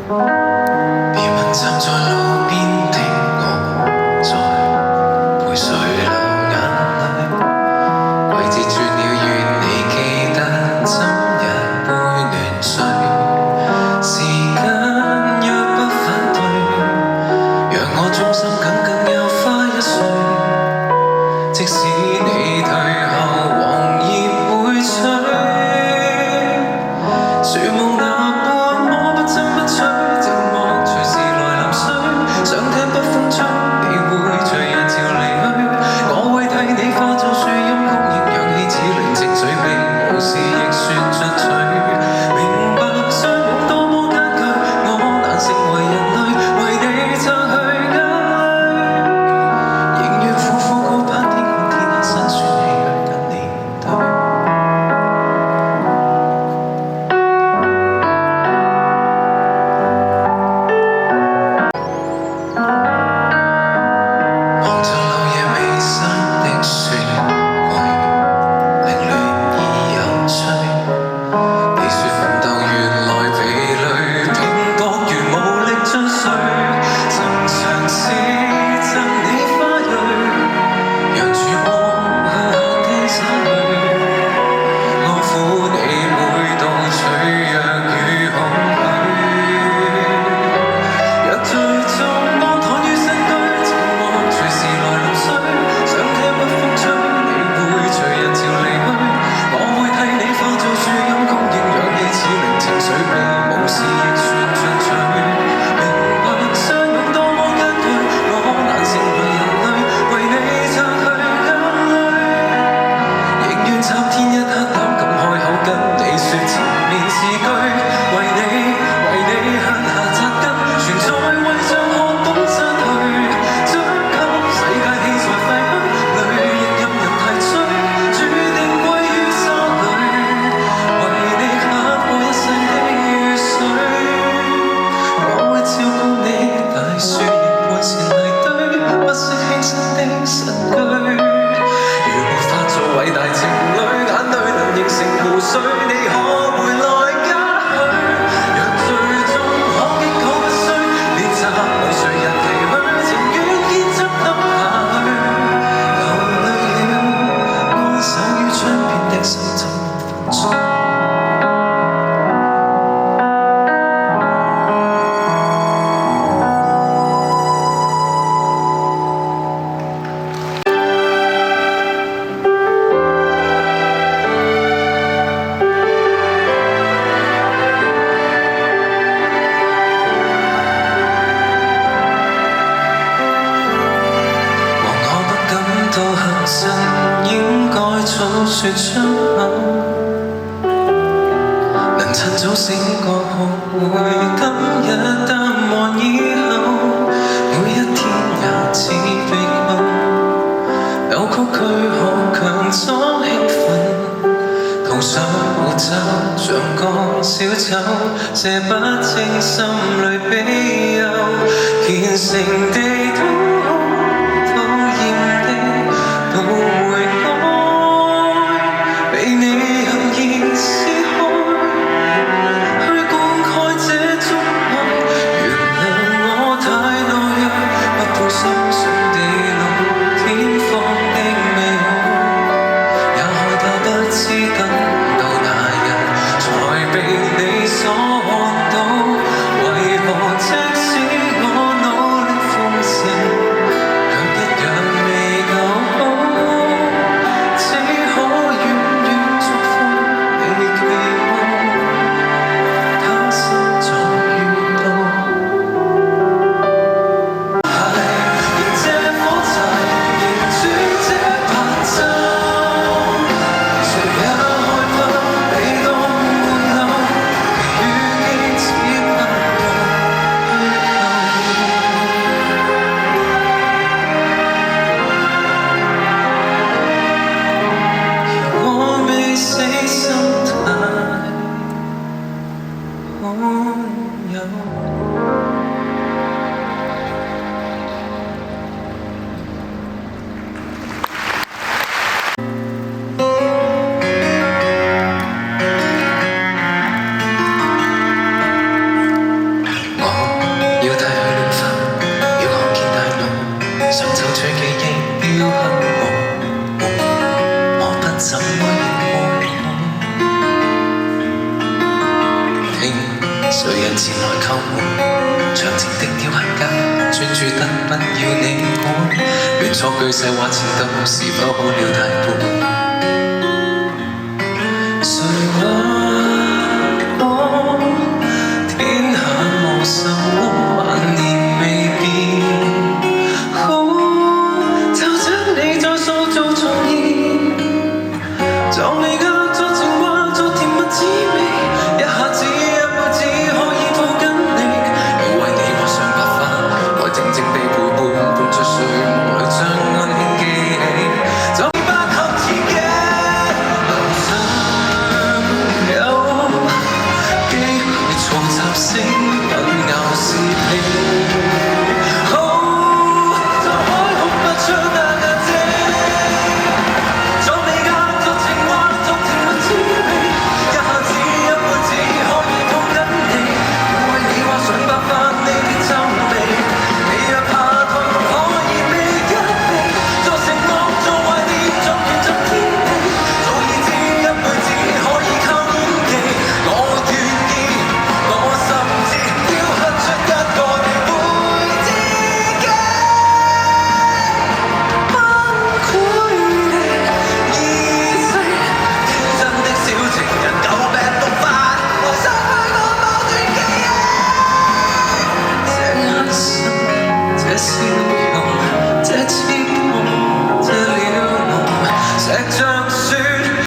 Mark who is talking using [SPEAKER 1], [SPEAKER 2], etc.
[SPEAKER 1] 別問站在路邊的我在陪誰流眼淚，季節轉了，願你記得今日杯暖水。時間若不反對，讓我忠心耿又花一歲。即使你退後，黃葉會吹，樹夢那般我不爭不取，寂寞隨時來臨水，想聽北風吹，你會隨日潮離去，我會替你化作樹蔭曲應氧氣，似靈情緒被無視亦說進取，明白相擁多麼艱巨，我難成為人類，為你擦去眼淚，仍願苦苦高攀天空天下辛酸氣去跟你面對。望着路夜微濕的雪櫃，凌亂而有趣。你說奮鬥原來疲累，拼搏如無力進取。曾嘗試贈你花蕊，讓曙光向地灑去，安撫你每道脆弱與恐懼。若最終安躺於新居，寂寞隨時來臨水，想聽北風吹，你會隨人潮離去，我會替你化作樹蔭曲應氧氣，似靈情緒被無視亦說進取，明白相擁多麼艱巨，我難成為人類，為你擦去眼淚，仍願參天一刻膽敢開口跟你說前面是居，為你向下扎根，存在為像學懂失去，將給世界氣在廢墟裏，亦任人提取，注定歸於沙裏，為你刻過一世的雨水，我會照顧你，大樹亦會是泥堆，不惜犧牲的身軀，如沒法做偉大情侶，眼淚能形成湖水，你可回來加許，若最終可經久不衰，練習為誰人離去，情願堅執等下去，流淚了，安守於窗邊的心怎麼放鬆。和我不感到合襯，應該早說出口，能趁早醒覺學會今日淡忘以後，每一天也似被困，扭曲軀殼強裝興奮，塗上胡渣像個小丑，這不清心裏庇佑，虔誠地討好討厭的都會愛，被你任意撕開，去公開這觸碰，原諒我太懦弱，不配相信地老天荒的美好，也害怕不知等到那日才被你所看到，為何即使我努力奉承，卻一樣未夠好，只可遠遠祝福你期望，他生在遇到。仍這火柴，仍煮這白粥，誰也害怕被當玩偶，如記似朋友虛構，而我未死心態罕有。我誰人前來叩門？長情的雕刻家，專注得不要你我，亂錯句細話前度，是否好了太半？誰話我天下無仇，萬年未變？就請你再塑造重現，就你家作情話，作甜蜜滋味，一下子一輩子可以抱緊你。如為你我想白髮，愛靜靜地陪伴，伴着睡夢裏將溫馨記起。就不合自己，路上有機會嘈雜聲，混淆視聽。就開哭不出那眼睛，作你家作情話，作甜蜜滋味，一下子一輩子可以抱緊你。如為你話想白髮，你的皺眉，你若怕痛，可以避一避。做承諾，做懷念，作緣作天地，早已知一輩子可以靠演技。我願意，我甚至雕刻出一個完美自己，崩潰的意識，天真的小情人，舊病復發，來傷害我某段記憶。這眼神，這笑容，這痴